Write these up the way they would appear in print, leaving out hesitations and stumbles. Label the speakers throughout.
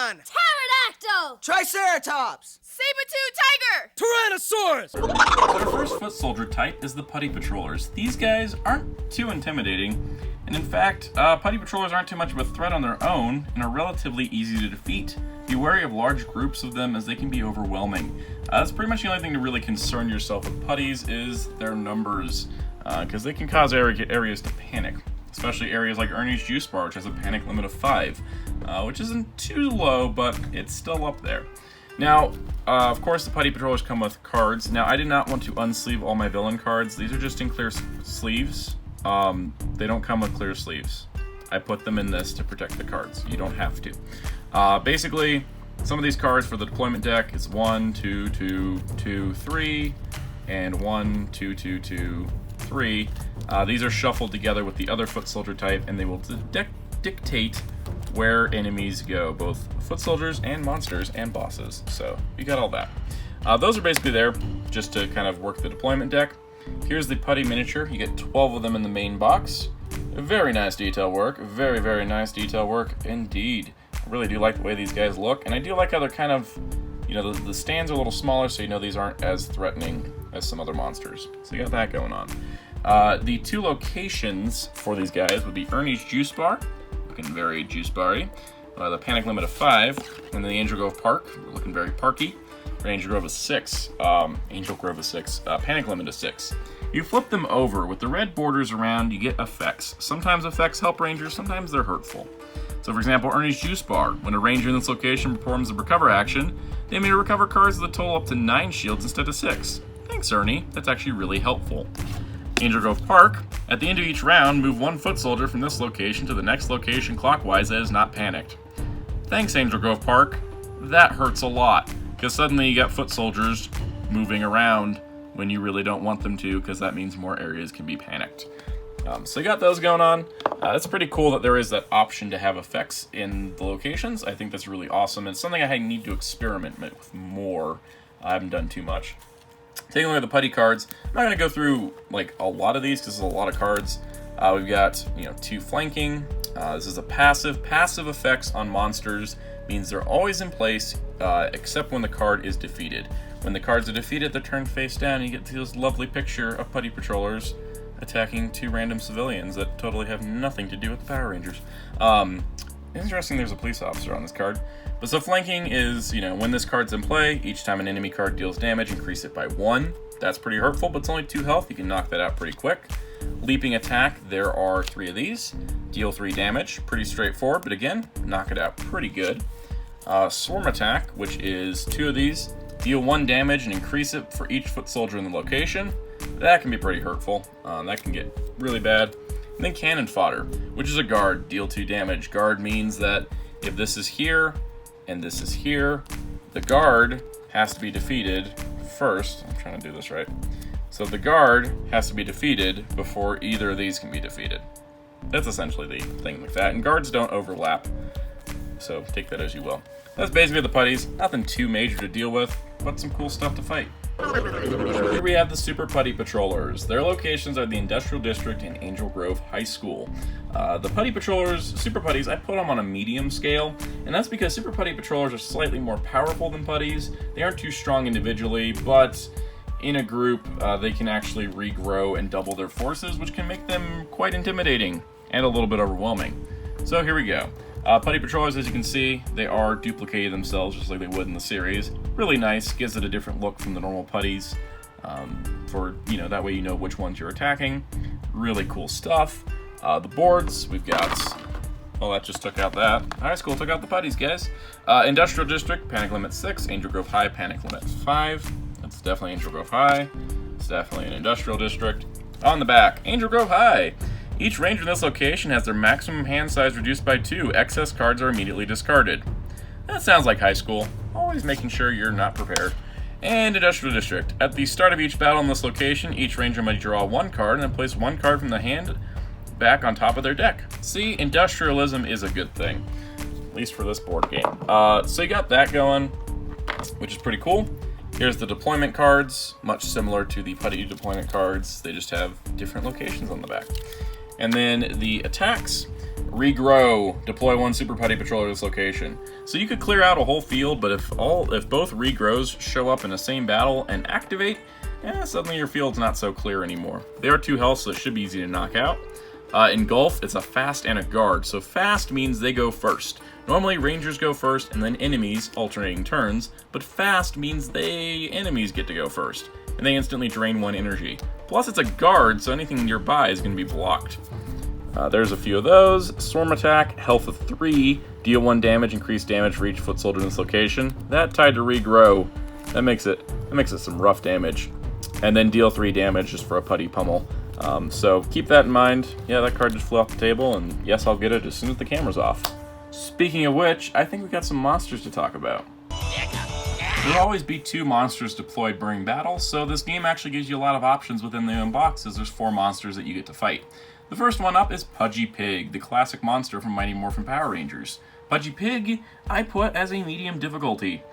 Speaker 1: Pteranodon!
Speaker 2: Pterodactyl!
Speaker 1: Triceratops!
Speaker 2: Saber-tooth tiger!
Speaker 1: Tyrannosaurus!
Speaker 3: So our first foot soldier type is the Putty Patrollers. These guys aren't too intimidating, and in fact, Putty Patrollers aren't too much of a threat on their own and are relatively easy to defeat. Be wary of large groups of them as they can be overwhelming. That's pretty much the only thing to really concern yourself with putties is their numbers, because they can cause areas to panic. Especially areas like Ernie's Juice Bar, which has a panic limit of 5, which isn't too low, but it's still up there. Now, of course, the Putty Patrollers come with cards. Now, I did not want to unsleeve all my villain cards. These are just in clear sleeves. They don't come with clear sleeves. I put them in this to protect the cards. You don't have to. Basically, some of these cards for the deployment deck is 1, 2, 2, 2, 3, and 1, 2, 2, 2, 3. These are shuffled together with the other foot soldier type, and they will dictate where enemies go, both foot soldiers and monsters and bosses. So you got all that. Those are basically there just to kind of work the deployment deck. Here's the putty miniature. You get 12 of them in the main box. Very nice detail work. Very, very nice detail work indeed. I really do like the way these guys look, and I do like how they're kind of, you know, the stands are a little smaller, so you know these aren't as threatening as some other monsters. So you got that going on. The 2 locations for these guys would be Ernie's Juice Bar, looking very juice bar-y, the panic limit of 5, and then the Angel Grove Park, looking very parky. Angel Grove is 6. Panic limit is 6. You flip them over with the red borders around, you get effects. Sometimes effects help rangers, sometimes they're hurtful. So for example, Ernie's Juice Bar. When a ranger in this location performs a recover action, they may recover cards with a total up to 9 shields instead of 6. Thanks, Ernie. That's actually really helpful. Angel Grove Park. At the end of each round, move 1 foot soldier from this location to the next location clockwise that is not panicked. Thanks, Angel Grove Park. That hurts a lot, because suddenly you got foot soldiers moving around when you really don't want them to, because that means more areas can be panicked. So you got those going on. It's pretty cool that there is that option to have effects in the locations. I think that's really awesome, and it's something I need to experiment with more. I haven't done too much. Taking a look at the putty cards, I'm not going to go through like a lot of these because there's a lot of cards. We've got 2 flanking. This is a passive. Passive effects on monsters means they're always in place except when the card is defeated. When the cards are defeated, they're turned face down, and you get this lovely picture of Putty Patrollers attacking 2 random civilians that totally have nothing to do with the Power Rangers. Interesting, there's a police officer on this card. But so flanking is, when this card's in play, each time an enemy card deals damage, increase it by 1. That's pretty hurtful, but it's only 2 health. You can knock that out pretty quick. Leaping attack, there are 3 of these. Deal 3 damage, pretty straightforward, but again, knock it out pretty good. Swarm attack, which is 2 of these. Deal 1 damage and increase it for each foot soldier in the location. That can be pretty hurtful. That can get really bad. And then cannon fodder, which is a guard, deal 2 damage. Guard means that if this is here and this is here, the guard has to be defeated first. I'm trying to do this right. So the guard has to be defeated before either of these can be defeated. That's essentially the thing with that. And guards don't overlap, so take that as you will. That's basically the putties. Nothing too major to deal with, but some cool stuff to fight. Here we have the Super Putty Patrollers. Their locations are the Industrial District and Angel Grove High School. The Putty Patrollers, Super Putties, I put them on a medium scale, and that's because Super Putty Patrollers are slightly more powerful than Putties. They aren't too strong individually, but in a group, they can actually regrow and double their forces, which can make them quite intimidating and a little bit overwhelming. So here we go. Putty Patrollers, as you can see, they are duplicating themselves just like they would in the series. Really nice, gives it a different look from the normal putties. That way you know which ones you're attacking. Really cool stuff. The boards, we've got... Oh, that just took out that. High school took out the putties, guys. Industrial District, panic limit 6. Angel Grove High, panic limit 5. That's definitely Angel Grove High. It's definitely an Industrial District. On the back, Angel Grove High. Each ranger in this location has their maximum hand size reduced by 2. Excess cards are immediately discarded. That sounds like high school. Always making sure you're not prepared. And Industrial District. At the start of each battle in this location, each ranger may draw 1 card and then place 1 card from the hand back on top of their deck. See, industrialism is a good thing. At least for this board game. So you got that going, which is pretty cool. Here's the deployment cards, much similar to the Putty deployment cards. They just have different locations on the back. And then the attacks. Regrow. Deploy 1 Super Putty Patroller to this location. So you could clear out a whole field, but if both regrows show up in the same battle and activate, suddenly your field's not so clear anymore. They are 2 health, so it should be easy to knock out. Engulf, it's a fast and a guard. So fast means they go first. Normally rangers go first and then enemies, alternating turns, but fast means enemies get to go first, and they instantly drain 1 energy. Plus it's a guard, so anything nearby is going to be blocked. There's a few of those. Swarm attack, health of 3, deal 1 damage, increase damage for each foot soldier in this location. That tied to regrow. That makes it some rough damage. And then deal 3 damage just for a putty pummel. So keep that in mind. Yeah, that card just flew off the table, and yes, I'll get it as soon as the camera's off. Speaking of which, I think we got some monsters to talk about. There'll always be 2 monsters deployed during battle, so this game actually gives you a lot of options within the box, as there's 4 monsters that you get to fight. The first one up is Pudgy Pig, the classic monster from Mighty Morphin Power Rangers. Pudgy Pig, I put as a medium difficulty.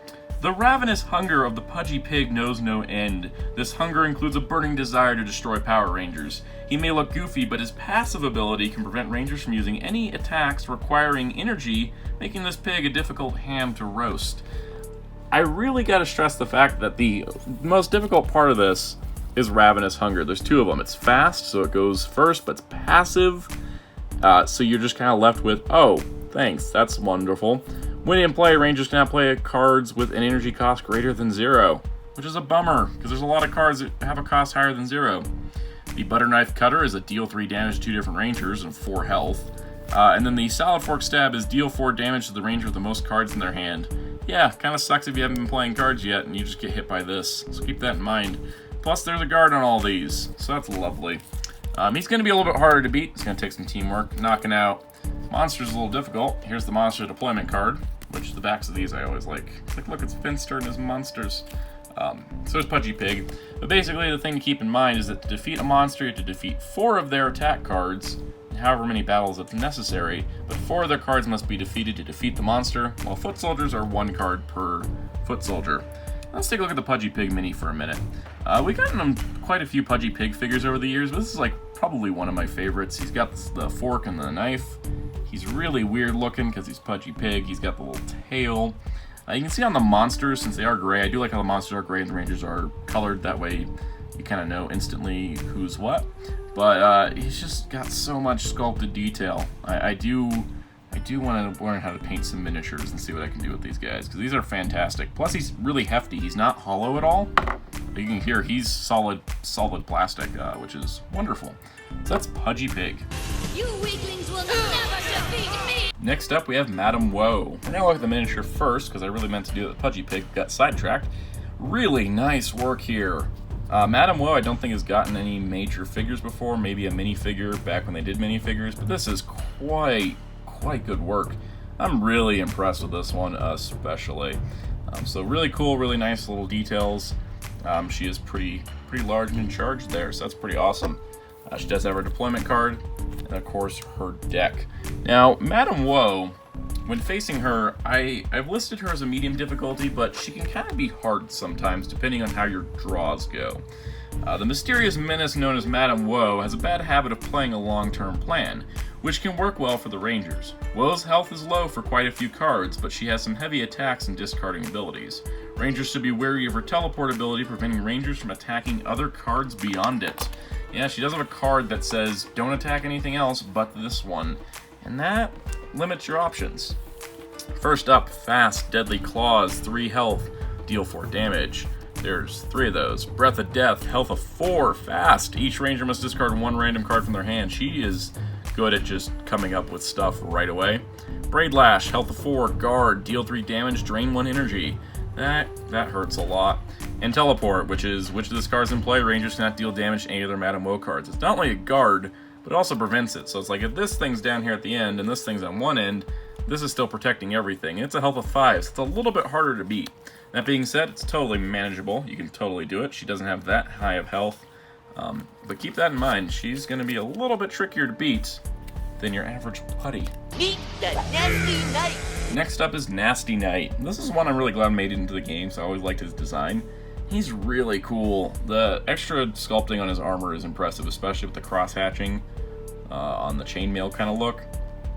Speaker 3: The ravenous hunger of the Pudgy Pig knows no end. This hunger includes a burning desire to destroy Power Rangers. He may look goofy, but his passive ability can prevent Rangers from using any attacks requiring energy, making this pig a difficult ham to roast. I really gotta stress the fact that the most difficult part of this is ravenous hunger. There's 2 of them. It's fast, so it goes first, but it's passive, so you're just kind of left with, oh, thanks, that's wonderful. When in play, Rangers cannot play cards with an energy cost greater than 0, which is a bummer, because there's a lot of cards that have a cost higher than 0. The Butter Knife Cutter is a deal 3 damage to 2 different Rangers and 4 health. And then the Salad Fork Stab is deal 4 damage to the Ranger with the most cards in their hand. Yeah, kind of sucks if you haven't been playing cards yet and you just get hit by this, so keep that in mind. Plus, there's a guard on all these, so that's lovely. He's going to be a little bit harder to beat. It's going to take some teamwork. Knocking out monsters is a little difficult. Here's the monster deployment card, which the backs of these I always like. It's like, look, it's Finster and his monsters. So there's Pudgy Pig. But basically, the thing to keep in mind is that to defeat a monster, you have to defeat 4 of their attack cards, however many battles it's necessary, but 4 of their cards must be defeated to defeat the monster, while foot soldiers are 1 card per foot soldier. Let's take a look at the Pudgy Pig mini for a minute. We've gotten quite a few Pudgy Pig figures over the years, but this is like probably one of my favorites. He's got the fork and the knife. He's really weird looking because he's Pudgy Pig. He's got the little tail. You can see on the monsters, since they are gray, I do like how the monsters are gray and the Rangers are colored. That way you kind of know instantly who's what. But he's just got so much sculpted detail. I do want to learn how to paint some miniatures and see what I can do with these guys, because these are fantastic. Plus, he's really hefty. He's not hollow at all. You can hear he's solid plastic, which is wonderful. So that's Pudgy Pig.
Speaker 2: You weaklings will never defeat me!
Speaker 3: Next up, we have Madame Woe. We're gonna look at the miniature first, because I really meant to do it with Pudgy Pig. Got sidetracked. Really nice work here. Madame Woe, I don't think has gotten any major figures before. Maybe a minifigure back when they did minifigures, but this is quite good work. I'm really impressed with this one, especially. So really cool, really nice little details. She is pretty large and in charge there, so that's pretty awesome. She does have her deployment card, and of course her deck. Now, Madame Woe, when facing her, I've listed her as a medium difficulty, but she can kind of be hard sometimes, depending on how your draws go. The mysterious menace known as Madame Woe has a bad habit of playing a long-term plan, which can work well for the Rangers. Woe's health is low for quite a few cards, but she has some heavy attacks and discarding abilities. Rangers should be wary of her teleport ability, preventing Rangers from attacking other cards beyond it. Yeah, she does have a card that says, don't attack anything else but this one, and that limits your options. First up, Fast Deadly Claws, 3 health, deal 4 damage. There's 3 of those. Breath of Death, health of 4, fast. Each Ranger must discard 1 random card from their hand. She is good at just coming up with stuff right away. Braid Lash, health of 4, guard, deal 3 damage, drain 1 energy. That hurts a lot. And Teleport, which of the cards in play, Rangers cannot deal damage to any other Madame Woe cards. It's not only a guard, but it also prevents it. So it's like if this thing's down here at the end and this thing's on one end, this is still protecting everything. And it's a health of 5, so it's a little bit harder to beat. That being said, it's totally manageable. You can totally do it. She doesn't have that high of health. But keep that in mind. She's going to be a little bit trickier to beat than your average putty.
Speaker 4: Meet the Nasty Knight!
Speaker 3: Next up is Nasty Knight. This is one I'm really glad made it into the game, so I always liked his design. He's really cool. The extra sculpting on his armor is impressive, especially with the cross-hatching on the chainmail kind of look.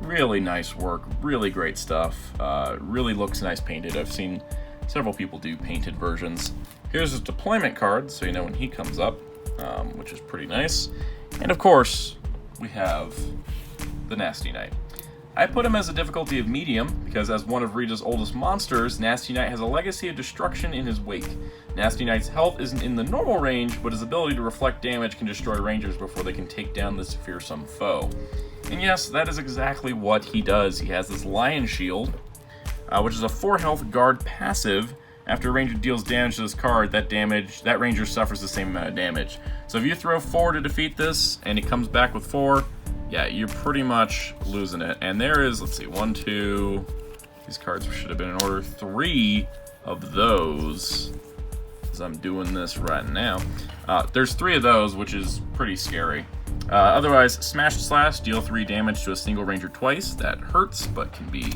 Speaker 3: Really nice work, really great stuff. Really looks nice painted. I've seen several people do painted versions. Here's his deployment card, so you know when he comes up, which is pretty nice. And of course, we have the Nasty Knight. I put him as a difficulty of medium because as one of Rita's oldest monsters, Nasty Knight has a legacy of destruction in his wake. Nasty Knight's health isn't in the normal range, but his ability to reflect damage can destroy rangers before they can take down this fearsome foe. And yes, that is exactly what he does. He has this Lion Shield, which is a 4 health guard passive. After a ranger deals damage to this card, that ranger suffers the same amount of damage. So if you throw 4 to defeat this, and he comes back with 4, yeah, you're pretty much losing it. And there is, let's see, 1, 2, these cards should have been in order, 3 of those, as I'm doing this right now. There's 3 of those, which is pretty scary. Otherwise, Smash Slash, deal 3 damage to a single ranger twice. That hurts, but can be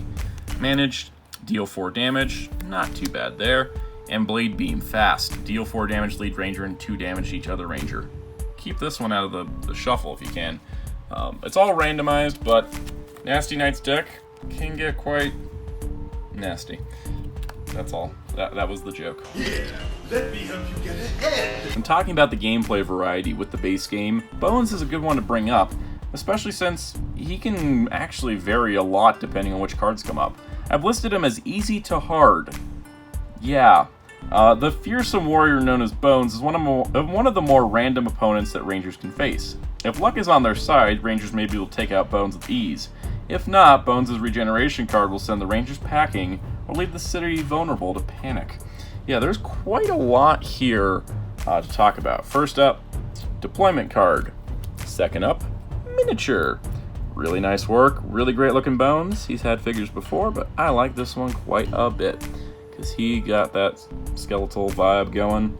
Speaker 3: managed. Deal 4 damage, not too bad there. And Blade Beam, fast. Deal 4 damage lead ranger and 2 damage to each other ranger. Keep this one out of the shuffle if you can. It's all randomized, but Nasty Knight's deck can get quite nasty. That's all. That was the joke.
Speaker 5: Yeah, let me help you get ahead.
Speaker 3: When talking about the gameplay variety with the base game, Bones is a good one to bring up, especially since he can actually vary a lot depending on which cards come up. I've listed him as easy to hard. Yeah. The fearsome warrior known as Bones is one of the more random opponents that Rangers can face. If luck is on their side, Rangers may be able to take out Bones with ease. If not, Bones' regeneration card will send the Rangers packing or leave the city vulnerable to panic. Yeah, there's quite a lot here to talk about. First up, deployment card. Second up, miniature. Really nice work, really great looking Bones. He's had figures before, but I like this one quite a bit because he got that skeletal vibe going.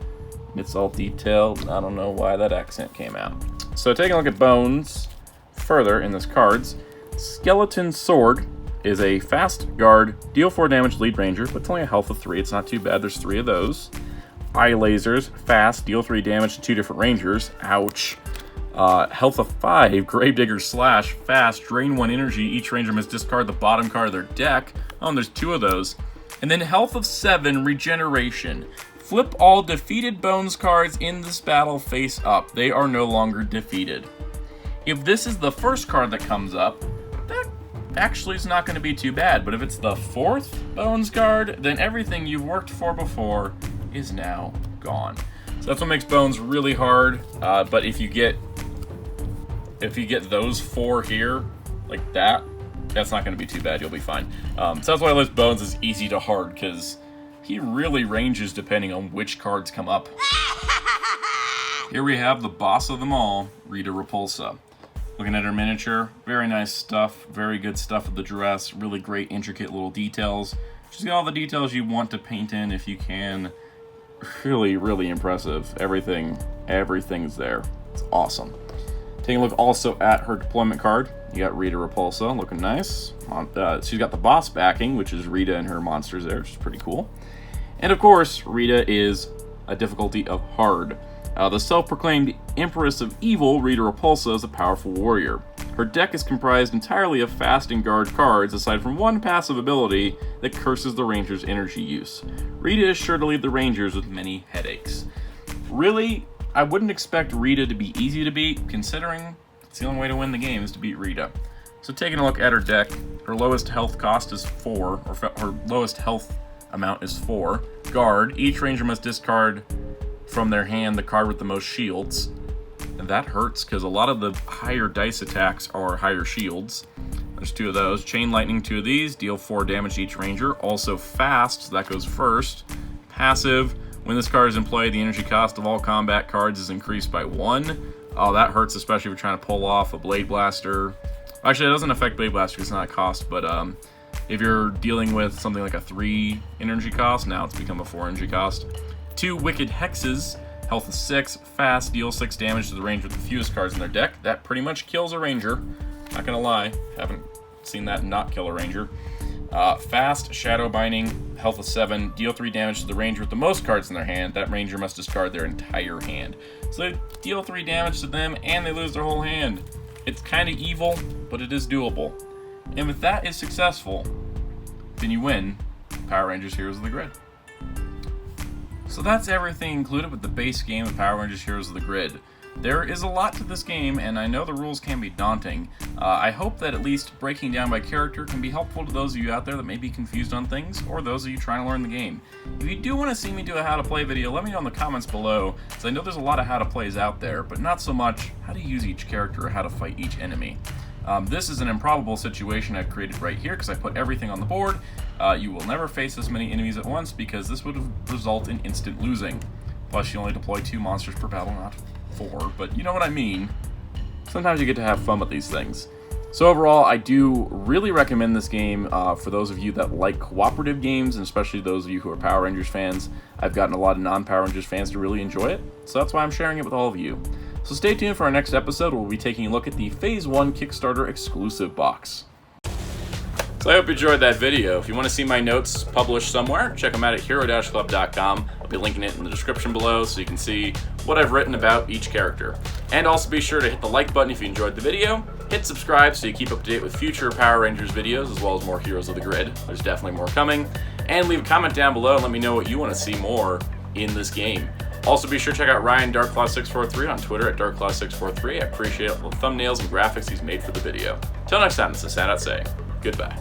Speaker 3: It's all detailed. I don't know why that accent came out. So taking a look at Bones further in this cards, Skeleton Sword is a fast guard, deal 4 damage lead ranger, but it's only a health of 3. It's not too bad. There's 3 of those. Eye Lasers, fast, deal 3 damage to 2 different rangers. Ouch. Health of 5, Gravedigger Slash, fast, drain 1 energy. Each ranger must discard the bottom card of their deck. Oh, and there's 2 of those. And then health of 7, Regeneration. Flip all defeated Bones cards in this battle face up. They are no longer defeated. If this is the first card that comes up, that actually is not going to be too bad. But if it's the 4th Bones card, then everything you've worked for before is now gone. So that's what makes Bones really hard. But if you get those 4 here, like that, that's not going to be too bad. You'll be fine. So that's why I list Bones as easy to hard, because he really ranges depending on which cards come up. Here we have the boss of them all, Rita Repulsa. Looking at her miniature, very nice stuff, very good stuff with the dress, really great intricate little details. She's got all the details you want to paint in if you can. Really, really impressive. Everything's there. It's awesome. Taking a look also at her deployment card, you got Rita Repulsa, looking nice. She's got the boss backing, which is Rita and her monsters there, which is pretty cool. And of course, Rita is a difficulty of hard. The self-proclaimed Empress of Evil, Rita Repulsa, is a powerful warrior. Her deck is comprised entirely of fast and guard cards, aside from one passive ability that curses the ranger's energy use. Rita is sure to leave the rangers with many headaches. Really, I wouldn't expect Rita to be easy to beat, considering it's the only way to win the game is to beat Rita. So taking a look at her deck, her lowest health cost is 4, or her lowest health amount is 4. Guard, each ranger must discard from their hand the card with the most shields. And that hurts because a lot of the higher dice attacks are higher shields. There's 2 of those. Chain Lightning, 2 of these. Deal 4 damage to each ranger. Also fast, so that goes first. Passive. When this card is in play, the energy cost of all combat cards is increased by 1. Oh, that hurts, especially if you're trying to pull off a Blade Blaster. Actually, it doesn't affect Blade Blaster because it's not a cost, but if you're dealing with something like a 3 energy cost, now it's become a 4 energy cost. 2 Wicked Hexes, health of 6, fast, deal 6 damage to the ranger with the fewest cards in their deck. That pretty much kills a ranger. Not gonna lie, haven't seen that not kill a ranger. Fast, Shadow Binding, health of 7, deal 3 damage to the ranger with the most cards in their hand. That ranger must discard their entire hand. So they deal 3 damage to them and they lose their whole hand. It's kind of evil, but it is doable. And if that is successful, then you win Power Rangers Heroes of the Grid. So that's everything included with the base game of Power Rangers Heroes of the Grid. There is a lot to this game, and I know the rules can be daunting. I hope that at least breaking down by character can be helpful to those of you out there that may be confused on things, or those of you trying to learn the game. If you do want to see me do a how to play video, let me know in the comments below, because I know there's a lot of how to plays out there, but not so much how to use each character or how to fight each enemy. This is an improbable situation I've created right here because I put everything on the board. You will never face this many enemies at once because this would result in instant losing. Plus, you only deploy 2 monsters per battle, not 4, but you know what I mean. Sometimes you get to have fun with these things. So overall, I do really recommend this game for those of you that like cooperative games, and especially those of you who are Power Rangers fans. I've gotten a lot of non-Power Rangers fans to really enjoy it, so that's why I'm sharing it with all of you. So stay tuned for our next episode where we'll be taking a look at the Phase 1 Kickstarter exclusive box. So I hope you enjoyed that video. If you want to see my notes published somewhere, check them out at hero-club.com. I'll be linking it in the description below so you can see what I've written about each character. And also be sure to hit the like button if you enjoyed the video, hit subscribe so you keep up to date with future Power Rangers videos as well as more Heroes of the Grid. There's definitely more coming. And leave a comment down below and let me know what you want to see more in this game. Also be sure to check out Ryan Darkclaw643 on Twitter at Darkclaw643. I appreciate all the thumbnails and graphics he's made for the video. Till next time, this is Soundout saying goodbye.